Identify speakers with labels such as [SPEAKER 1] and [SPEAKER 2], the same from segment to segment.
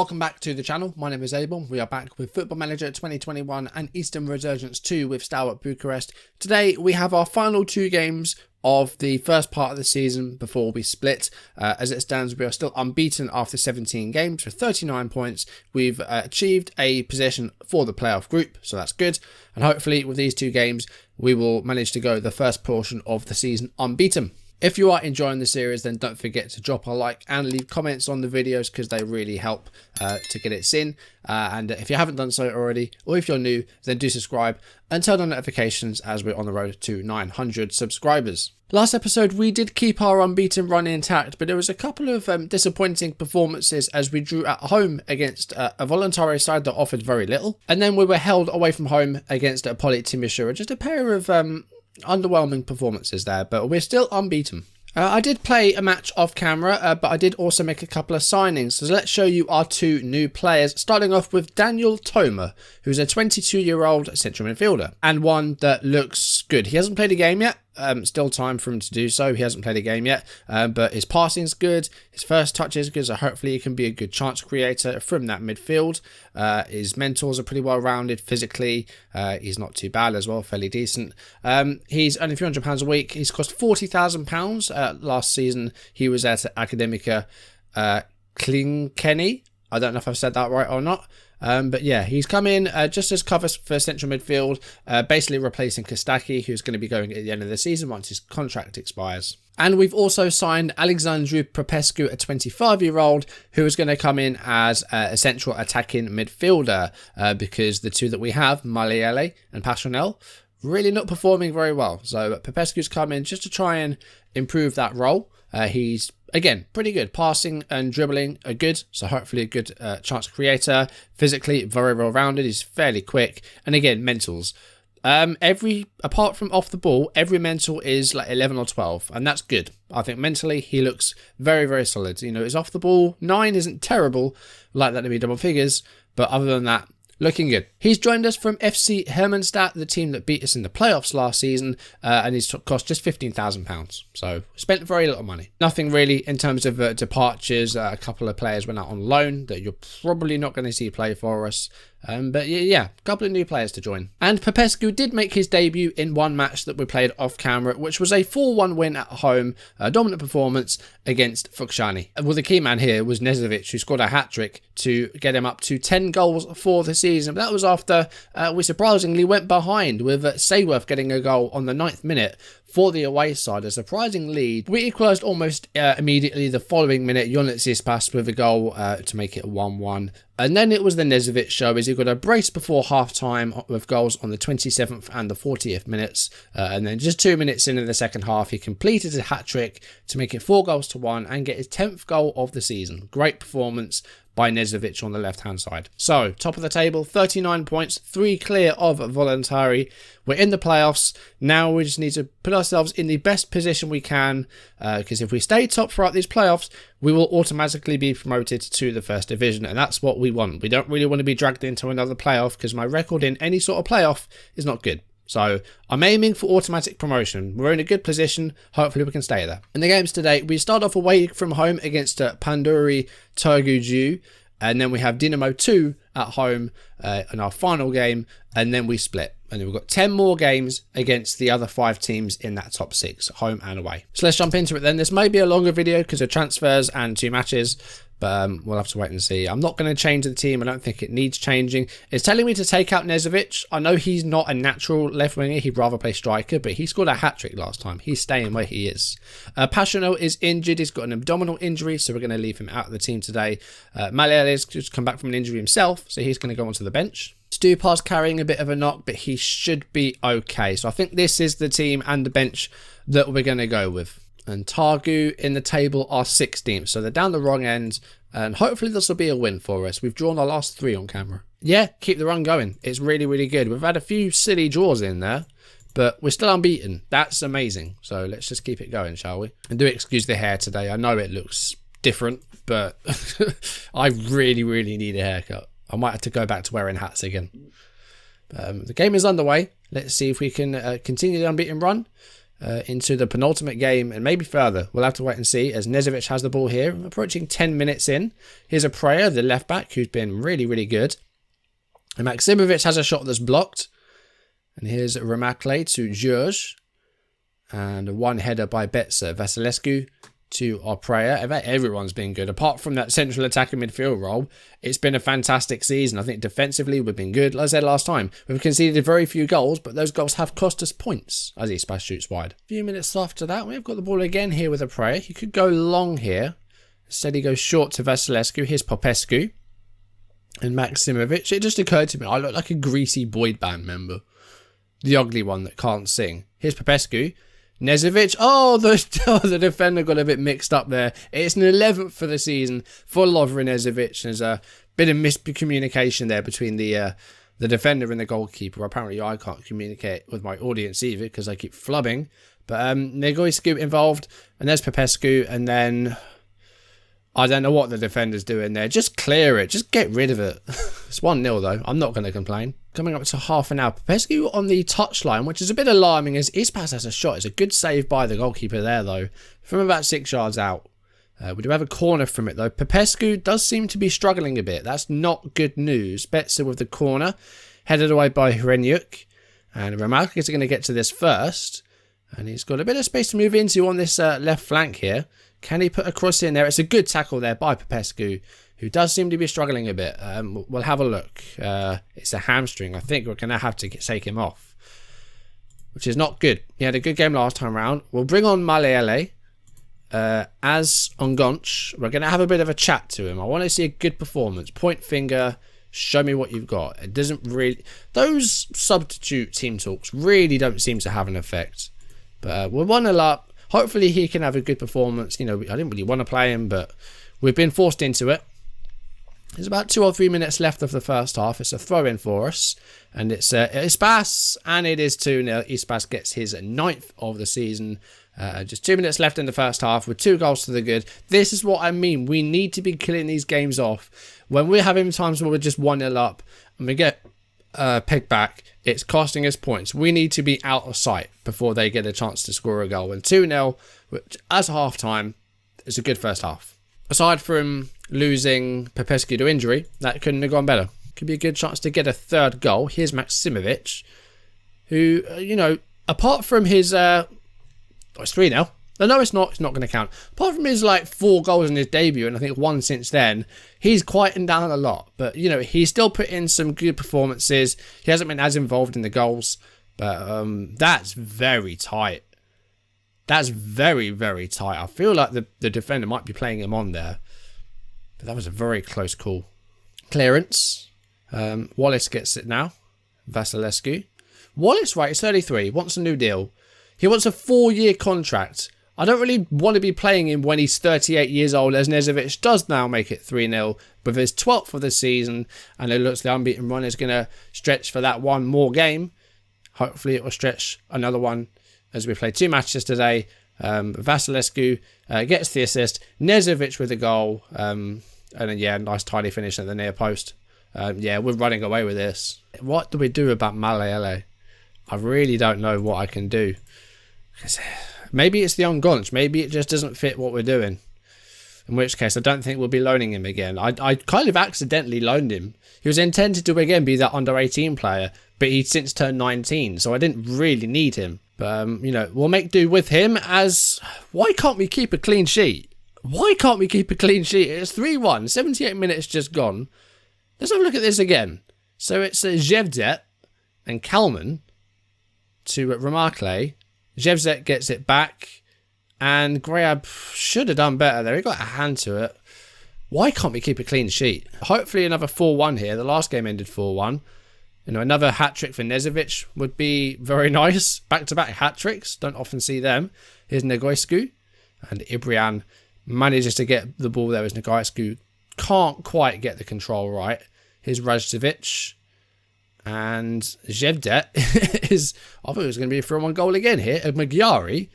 [SPEAKER 1] Welcome back to the channel. My name is Abel. We are back with Football Manager 2021 and Eastern Resurgence 2 with Steaua Bucharest. Today we have our final two games of the first part of the season before we split. As it stands, we are still unbeaten after 17 games with 39 points. We've achieved a position for the playoff group, so that's good. And hopefully with these two games, we will manage to go the first portion of the season unbeaten. If you are enjoying the series, then don't forget to drop a like and leave comments on the videos because they really help to get it seen. And if you haven't done so already, or if you're new, then do subscribe and turn on notifications as we're on the road to 900 subscribers. Last episode, we did keep our unbeaten run intact, but there was a couple of disappointing performances as we drew at home against a voluntary side that offered very little. And then we were held away from home against a Polit Timișoara. Just a pair of underwhelming performances there, but we're still unbeaten. I did play a match off camera, but I did also make a couple of signings. So let's show you our two new players, starting off with Daniel Toma, who's a 22-year-old central midfielder and one that looks good. He hasn't played a game yet. Still time for him to do so. He hasn't played a game yet, but his passing's good. His first touch is good, so hopefully he can be a good chance creator from that midfield. His mentors are pretty well rounded physically. He's not too bad as well, fairly decent. He's only £300 a week. He's cost £40,000 last season. He was at Academica Klinkeni. I don't know if I've said that right or not. But yeah, he's come in just as cover for central midfield, basically replacing Kostaki, who's going to be going at the end of the season once his contract expires. And we've also signed Alexandru Popescu, a 25-year-old, who is going to come in as a central attacking midfielder because the two that we have, Maliele and Patron, really not performing very well. So Popescu's come in just to try and improve that role. He's, again, pretty good. Passing and dribbling are good, so hopefully a good chance creator. Physically, very well rounded. He's fairly quick. And again, mentals. Apart from off the ball, every mental is like 11 or 12, and that's good. I think mentally he looks very, very solid. You know, his off the ball 9 isn't terrible, like that to be double figures, but other than that, looking good. He's joined us from FC Hermannstadt, the team that beat us in the playoffs last season, and he's cost just £15,000. So spent very little money. Nothing really in terms of departures. A couple of players went out on loan that you're probably not going to see play for us. But yeah, a couple of new players to join. And Popescu did make his debut in one match that we played off camera, which was a 4-1 win at home, a dominant performance against Focșani. Well, the key man here was Nezovic, who scored a hat-trick to get him up to 10 goals for the season. But that was after we surprisingly went behind, with Sayworth getting a goal on the 9th minute for the away side, a surprising lead. We equalised almost immediately the following minute. Ionitsis passed with a goal to make it 1-1. And then it was the Nezovic show, as he got a brace before half-time with goals on the 27th and the 40th minutes. And then just 2 minutes into the second half, he completed a hat-trick to make it 4-1 and get his 10th goal of the season. Great performance by Nezovic on the left-hand side. So, top of the table, 39 points, 3 clear of Voluntari. We're in the playoffs. Now we just need to put ourselves in the best position we can, because if we stay top throughout these playoffs, we will automatically be promoted to the first division, and that's what we want. We don't really want to be dragged into another playoff, because my record in any sort of playoff is not good. So I'm aiming for automatic promotion. We're in a good position. Hopefully we can stay there. In the games today, we start off away from home against Panduri Târgu, and then we have Dinamo 2 at home in our final game, and then we split. And then we've got 10 more games against the other 5 teams in that top 6, home and away. So let's jump into it then. This may be a longer video because of transfers and 2 matches, but we'll have to wait and see. I'm not going to change the team. I don't think it needs changing. It's telling me to take out Nezovic. I know he's not a natural left winger. He'd rather play striker, but he scored a hat-trick last time. He's staying where he is. Patron is injured. He's got an abdominal injury, so we're going to leave him out of the team today. Maliele has just come back from an injury himself, so he's going to go onto the bench. Stupar's carrying a bit of a knock, but he should be okay. So I think this is the team and the bench that we're going to go with. And Târgu in the table are 16th, so they're down the wrong end, and hopefully this will be a win for us. We've drawn our last 3 on camera. Yeah, keep the run going. It's really, really good. We've had a few silly draws in there, but we're still unbeaten. That's amazing. So let's just keep it going, shall we? And do excuse the hair today. I know it looks different, but I really, really need a haircut. I might have to go back to wearing hats again. The game is underway. Let's see if we can continue the unbeaten run. into the penultimate game and maybe further. We'll have to wait and see as Nezovic has the ball here, approaching 10 minutes in. Here's a Prayer, the left back, who's been really, really good. And Maksimovic has a shot that's blocked. And here's Remakle to George. And one header by Betsa. Vasilescu to our Prayer. In fact, everyone's been good. Apart from that central attacking midfield role, it's been a fantastic season. I think defensively we've been good. Like I said last time, we've conceded very few goals, but those goals have cost us points as Ispas shoots wide. A few minutes after that, we've got the ball again here with a Prayer. He could go long here. Instead he goes short to Vasilescu. Here's Popescu and Maksimovic. It just occurred to me, I look like a greasy boy band member. The ugly one that can't sing. Here's Popescu. Nezovic, the defender got a bit mixed up there. It's an 11th for the season for Lovren Nezovic. There's a bit of miscommunication there between the defender and the goalkeeper. Apparently I can't communicate with my audience either because I keep flubbing. But Negoiscu involved, and there's Popescu, and then I don't know what the defender's doing there. Just clear it. Just get rid of it. It's 1-0 though. I'm not going to complain. Coming up to half an hour. Popescu on the touchline, which is a bit alarming as Ispas has a shot. It's a good save by the goalkeeper there though. From about 6 yards out. We do have a corner from it though. Popescu does seem to be struggling a bit. That's not good news. Betsa with the corner. Headed away by Hrenyuk. And Remark is going to get to this first. And he's got a bit of space to move into on this left flank here. Can he put a cross in there? It's a good tackle there by Popescu, who does seem to be struggling a bit. We'll have a look. It's a hamstring. I think we're going to have to take him off, which is not good. He had a good game last time around. We'll bring on Malele as Ongonch. We're going to have a bit of a chat to him. I want to see a good performance. Point finger. Show me what you've got. It doesn't really... Those substitute team talks really don't seem to have an effect. But we're 1-0 up. Hopefully he can have a good performance. You know, I didn't really want to play him, but we've been forced into it. There's about 2 or 3 minutes left of the first half. It's a throw-in for us. And it's Ispas, and it is 2-0. Ispas gets his 9th of the season. Just 2 minutes left in the first half with 2 goals to the good. This is what I mean. We need to be killing these games off. When we're having times where we're just 1-0 up and we get pegged back, it's costing us points. We need to be out of sight before they get a chance to score a goal. And 2-0, which as half time, is a good first half. Aside from losing Popescu to injury, that couldn't have gone better. Could be a good chance to get a third goal. Here's Maksimovic, who, you know, apart from his... it's 3-0. No, it's not. It's not going to count. Apart from his, 4 goals in his debut, and I think 1 since then, he's quietened down a lot. But, you know, he's still put in some good performances. He hasn't been as involved in the goals. But that's very tight. That's very, very tight. I feel like the defender might be playing him on there. But that was a very close call. Clearance. Wallace gets it now. Vasilescu. Wallace, right, he's 33. Wants a new deal. He wants a 4-year contract. I don't really want to be playing him when he's 38 years old, as Nezovic does now make it 3-0 with his 12th of the season. And it looks the unbeaten run is going to stretch for that one more game. Hopefully it will stretch another one as we play 2 matches today. Vasilescu gets the assist. Nezovic with a goal. And then, yeah, nice tidy finish at the near post. Yeah, we're running away with this. What do we do about Malele? I really don't know what I can do. Maybe it's the Ongonch. Maybe it just doesn't fit what we're doing. In which case, I don't think we'll be loaning him again. I kind of accidentally loaned him. He was intended to again be that under-18 player, but he'd since turned 19, so I didn't really need him. But, you know, we'll make do with him as... Why can't we keep a clean sheet? Why can't we keep a clean sheet? It's 3-1. 78 minutes just gone. Let's have a look at this again. So it's Zhevdet and Kalman to Remarkle. Zhevdet gets it back, and Grab should have done better there. He got a hand to it. Why can't we keep a clean sheet? Hopefully another 4-1 here. The last game ended 4-1. You know, another hat-trick for Nezovic would be very nice. Back-to-back hat-tricks. Don't often see them. Here's Negoiscu. And Ibrian manages to get the ball there as Negoiscu can't quite get the control right. Here's Rajcevic. And Zhevdet is... I thought it was going to be a 3-1 goal again here. Magyari.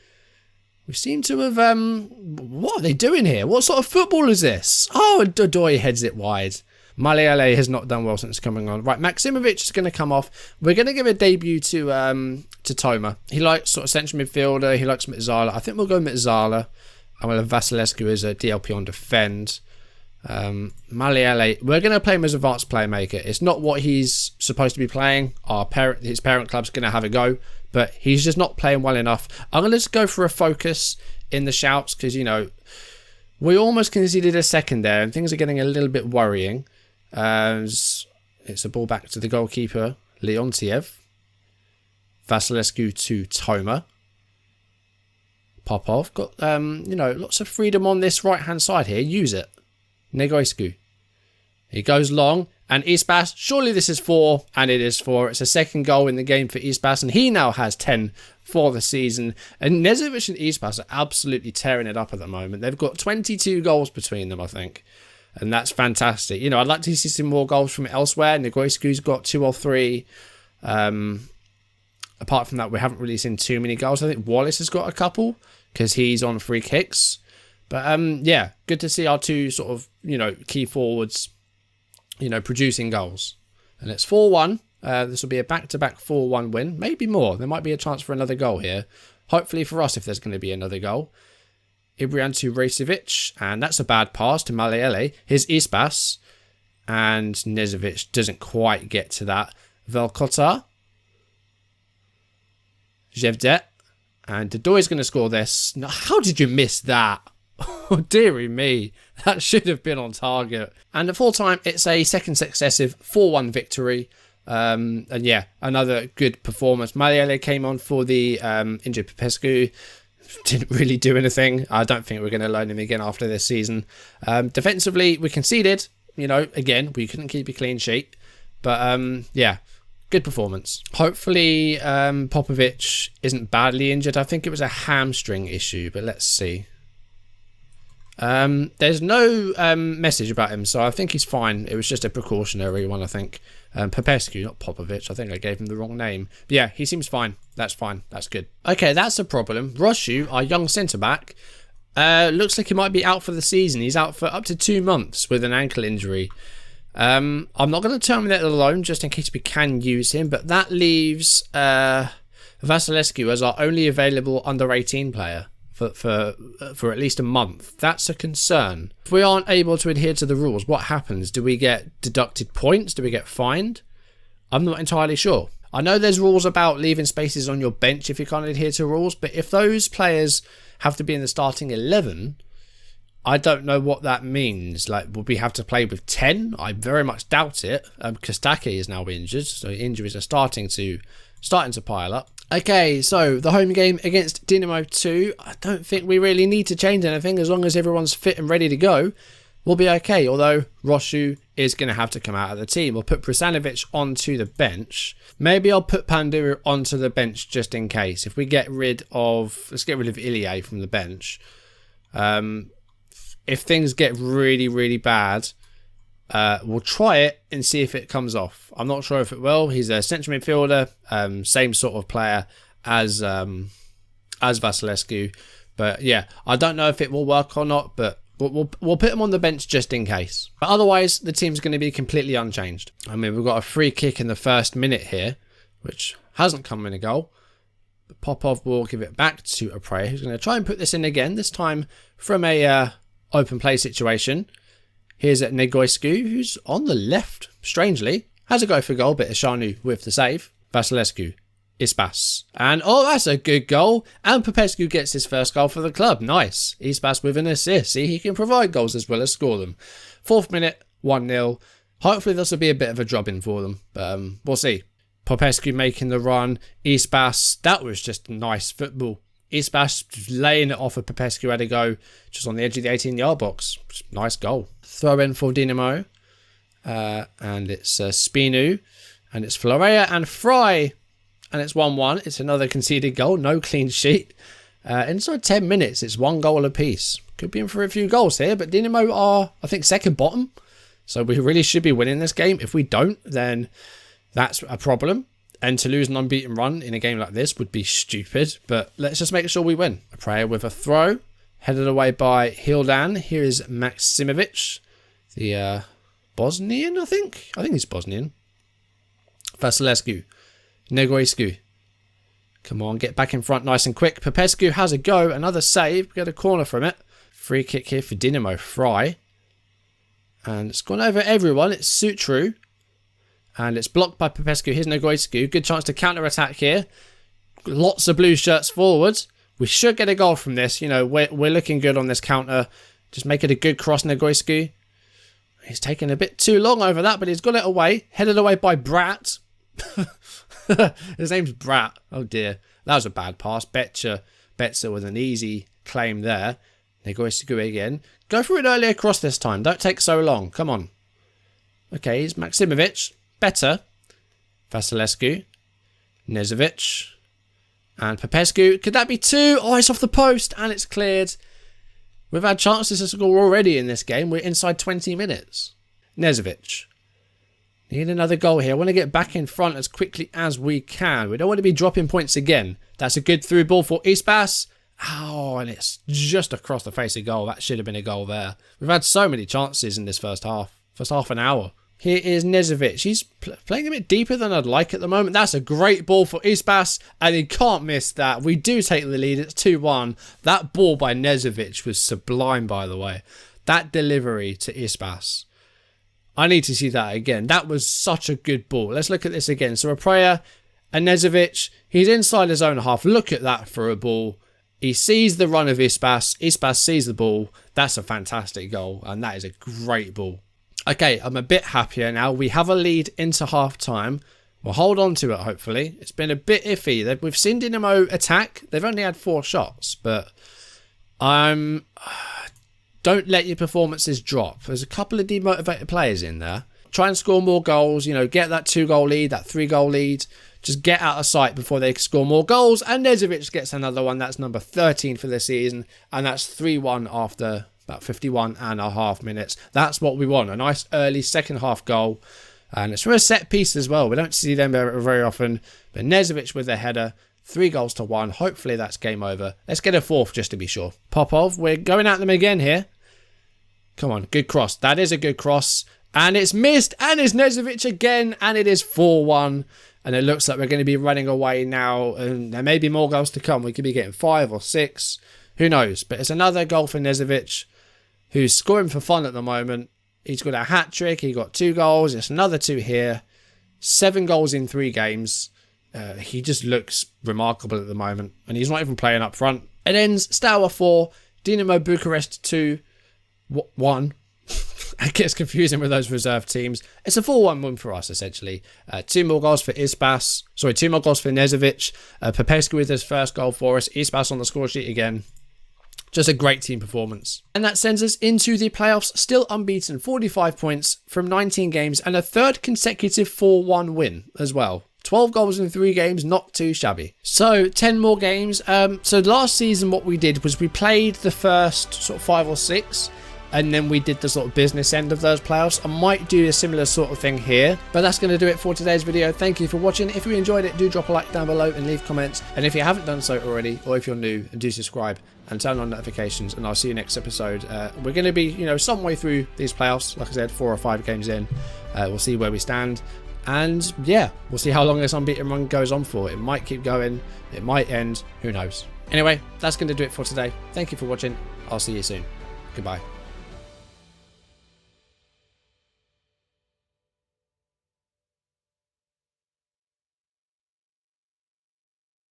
[SPEAKER 1] We seem to have... what are they doing here? What sort of football is this? Oh, and Dodoy heads it wide. Maliele has not done well since coming on. Right, Maksimovic is going to come off. We're going to give a debut to Toma. He likes sort of central midfielder. He likes Mitzala. I think we'll go Mitzala. And we'll have Vasilescu as a DLP on defend. Maliele, we're going to play him as advanced playmaker. It's not what he's supposed to be playing. His parent club's going to have a go, but he's just not playing well enough. I'm going to just go for a focus in the shouts because, you know, we almost conceded a second there and things are getting a little bit worrying. It's a ball back to the goalkeeper, Leontiev. Vasilescu to Toma. Popov got, you know, lots of freedom on this right-hand side here. Use it. Negoescu. He goes long. And Ispas, surely this is 4. And it is 4. It's a second goal in the game for Ispas. And he now has 10 for the season. And Nezovic and Ispas are absolutely tearing it up at the moment. They've got 22 goals between them, I think. And that's fantastic. You know, I'd like to see some more goals from elsewhere. Negoescu's got 2 or 3. Apart from that, we haven't really seen too many goals. I think Wallace has got a couple because he's on free kicks. But yeah, good to see our two sort of, you know, key forwards, you know, producing goals. And it's 4-1. This will be a back-to-back 4-1 win. Maybe more. There might be a chance for another goal here. Hopefully for us if there's going to be another goal. Ibrian to Racevic. And that's a bad pass to Maliele. Here's Ispas. And Nezovic doesn't quite get to that. Velkota. Jevdet. And Dodoy's going to score this. Now, how did you miss that? Oh, dearie me. That should have been on target. And at full time, it's a second successive 4-1 victory. And yeah, another good performance. Maliele came on for the injured Popescu. Didn't really do anything. I don't think we're going to loan him again after this season. Defensively, we conceded. You know, again, we couldn't keep a clean sheet. But yeah, good performance. Hopefully, Popovic isn't badly injured. I think it was a hamstring issue, but let's see. There's no message about him, so I think he's fine. It was just a precautionary one, I think. Popescu, not Popovic. I think I gave him the wrong name. But yeah, he seems fine. That's fine. That's good. Okay, that's a problem. Roshu, our young centre-back, looks like he might be out for the season. He's out for up to 2 months with an ankle injury. I'm not going to terminate the loan just in case we can use him, but that leaves Vasilescu as our only available under-18 player for at least a month. That's a concern. If we aren't able to adhere to the rules, what happens? Do we get deducted points? Do we get fined? I'm not entirely sure. I know there's rules about leaving spaces on your bench if you can't adhere to rules, but if those players have to be in the starting 11, I don't know what that means. Like, would we have to play with 10? I very much doubt it. Kostaki is now injured, so injuries are starting to pile up. Okay, so the home game against Dinamo 2. I don't think we really need to change anything. As long as everyone's fit and ready to go, we'll be okay. Although Roshu is going to have to come out of the team. We'll put Prasanovic onto the bench. Maybe I'll put Panduru onto the bench just in case. If we get rid of... Let's get rid of Ilie from the bench. If things get really, really bad... we'll try it and see if it comes off. I'm not sure if it will. He's a central midfielder, same sort of player as Vasilescu. But yeah, I don't know if it will work or not, but we'll put him on the bench just in case. But otherwise, the team's going to be completely unchanged. I mean, we've got a free kick in the first minute here, which hasn't come in a goal. But Popov will give it back to Aprea, who's going to try and put this in again, this time from a open play situation. Here's at Negoescu, who's on the left, strangely. Has a go for goal, but Ishanu with the save. Vasilescu, Ispas. And, oh, that's a good goal. And Popescu gets his first goal for the club. Nice. Ispas with an assist. See, he can provide goals as well as score them. 4th minute, 1-0. Hopefully this will be a bit of a drubbing for them, but we'll see. Popescu making the run. Ispas, that was just nice football. Ispas laying it off of Popescu had a go just on the edge of the 18-yard box. Nice goal. Throw in for Dinamo. And it's Spinu. And it's Florea and Fry. And it's 1-1. It's another conceded goal. No clean sheet. Inside 10 minutes, it's 1 goal apiece. Could be in for a few goals here. But Dinamo are, I think, second bottom. So we really should be winning this game. If we don't, then that's a problem. And to lose an unbeaten run in a game like this would be stupid. But let's just make sure we win. A prayer with a throw. Headed away by Hildan. Here is Maksimovic, the Bosnian, I think. I think he's Bosnian. Vasilescu. Negoescu. Come on, get back in front nice and quick. Popescu has a go. Another save. Get a corner from it. Free kick here for Dinamo. Fry. And it's gone over everyone. It's Sutru. And it's blocked by Popescu. Here's Negoescu. Good chance to counter-attack here. Lots of blue shirts forwards. We should get a goal from this. You know, we're looking good on this counter. Just make it a good cross, Negoescu. He's taken a bit too long over that, but he's got it away. Headed away by Brat. His name's Brat. Oh dear. That was a bad pass. Betzer with an easy claim there. Negoescu again. Go for an earlier cross this time. Don't take so long. Come on. Okay, he's Maximovic. Better. Vasilescu. Nezovic. And Popescu. Could that be two? Oh, it's off the post and it's cleared. We've had chances to score already in this game. We're inside 20 minutes. Nezovic. Need another goal here. I want to get back in front as quickly as we can. We don't want to be dropping points again. That's a good through ball for Eastbas. Oh, and it's just across the face of goal. That should have been a goal there. We've had so many chances in this first half. First half an hour. Here is Nezovic. He's playing a bit deeper than I'd like at the moment. That's a great ball for Eastbas, and he can't miss that. We do take the lead. It's 2-1. That ball by Nezovic was sublime, by the way. That delivery to Eastbas. I need to see that again. That was such a good ball. Let's look at this again. So Rapraya and Nezovic. He's inside his own half. Look at that for a ball. He sees the run of Eastbas. Eastbas sees the ball. That's a fantastic goal, and that is a great ball. Okay, I'm a bit happier now. We have a lead into half-time. We'll hold on to it, hopefully. It's been a bit iffy. We've seen Dinamo attack. They've only had 4 shots, but don't let your performances drop. There's a couple of demotivated players in there. Try and score more goals. You know, get that 2-goal lead, that 3-goal lead. Just get out of sight before they score more goals. And Nezovic gets another one. That's number 13 for the season. And that's 3-1 after about 51.5 minutes. That's what we want. A nice early second half goal. And it's from a set piece as well. We don't see them very often. But Nezovic with a header. 3-1. Hopefully that's game over. Let's get a 4th just to be sure. Popov, we're going at them again here. Come on, good cross. That is a good cross. And it's missed. And it's Nezovic again. And it is 4-1. And it looks like we're going to be running away now. And there may be more goals to come. We could be getting 5 or 6. Who knows? But it's another goal for Nezovic, who's scoring for fun at the moment. He's got a hat-trick. He got 2 goals. It's another 2 here. 7 goals in 3 games. He just looks remarkable at the moment. And he's not even playing up front. It ends Steaua 4, Dinamo Bucharest 2, 1. It gets confusing with those reserve teams. It's a 4-1 win for us, essentially. 2 more goals for Eastbas. Sorry, 2 more goals for Nezovic. Popescu with his first goal for us. Eastbas on the score sheet again. Just a great team performance. And that sends us into the playoffs, still unbeaten, 45 points from 19 games, and a 3rd consecutive 4-1 win as well. 12 goals in 3 games, not too shabby. So, 10 more games. So last season what we did was we played the first sort of 5 or 6, and then we did the sort of business end of those playoffs. I might do a similar sort of thing here, but that's going to do it for today's video. Thank you for watching. If you enjoyed it, do drop a like down below and leave comments. And if you haven't done so already, or if you're new, do subscribe and turn on notifications, and I'll see you next episode. We're going to be, some way through these playoffs. Like I said, 4 or 5 games in. We'll see where we stand. And yeah, we'll see how long this unbeaten run goes on for. It might keep going. It might end. Who knows? Anyway, that's going to do it for today. Thank you for watching. I'll see you soon. Goodbye.